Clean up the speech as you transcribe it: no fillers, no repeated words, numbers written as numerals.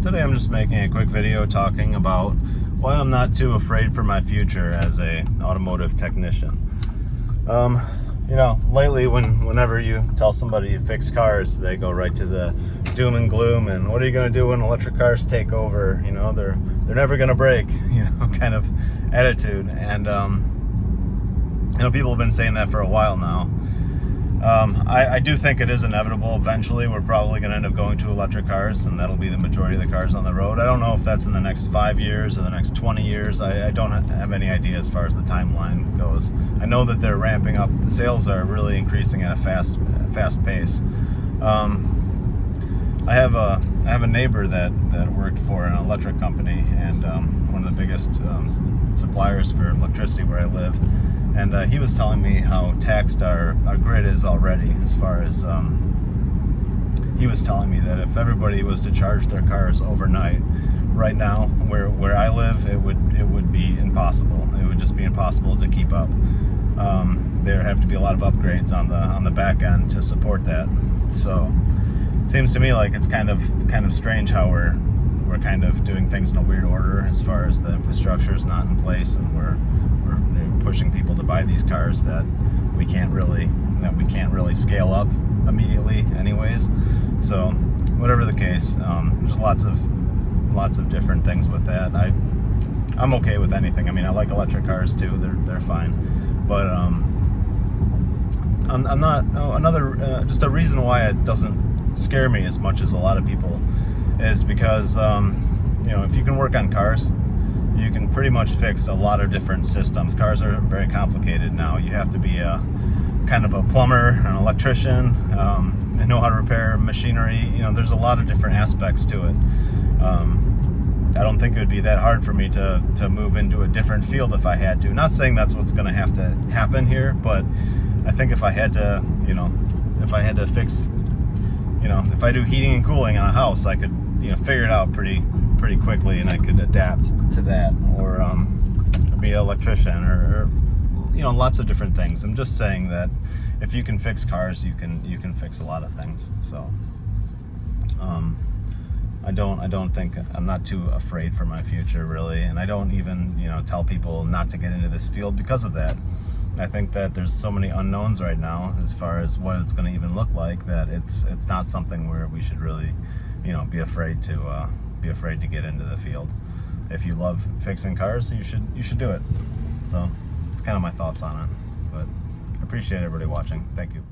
Today I'm just making a quick video talking about why I'm not too afraid for my future as a automotive technician. Lately whenever you tell somebody you fix cars, they go right to the doom and gloom and what are you going to do when electric cars take over? They're never going to break, kind of attitude. And people have been saying that for a while now. I do think it is inevitable. Eventually, we're probably going to end up going to electric cars, and that'll be the majority of the cars on the road. I don't know if that's in the next 5 years or the next 20 years. I don't have any idea as far as the timeline goes. I know that they're ramping up. The sales are really increasing at a fast pace. I have a neighbor that worked for an electric company and one of the biggest suppliers for electricity where I live. And he was telling me how taxed our grid is already, as far as he was telling me that if everybody was to charge their cars overnight, right now where I live, it would be impossible. It would just be impossible to keep up. There have to be a lot of upgrades on the back end to support that. So it seems to me like it's kind of strange how we're kind of doing things in a weird order, as far as the infrastructure is not in place, and we're pushing people to buy these cars that we can't really scale up immediately anyways. So whatever the case, there's lots of different things with that. I'm okay with anything. I mean, I like electric cars too. They're fine, but I'm not. Just a reason why it doesn't scare me as much as a lot of people is because if you can work on cars, you can pretty much fix a lot of different systems. Cars are very complicated now. You have to be a kind of a plumber, an electrician, and know how to repair machinery. There's a lot of different aspects to it. I don't think it would be that hard for me to move into a different field if I had to. Not saying that's what's going to have to happen here, but I think if I had to fix, if I do heating and cooling on a house, I could figure it out pretty quickly, and I could adapt to that, or be an electrician, or lots of different things. I'm just saying that if you can fix cars, you can fix a lot of things. So I don't think, I'm not too afraid for my future really, and I don't even tell people not to get into this field because of that. I think that there's so many unknowns right now as far as what it's going to even look like, that it's not something where we should really be afraid to get into the field. If you love fixing cars, you should do it. So it's kind of my thoughts on it. But I appreciate everybody watching. Thank you.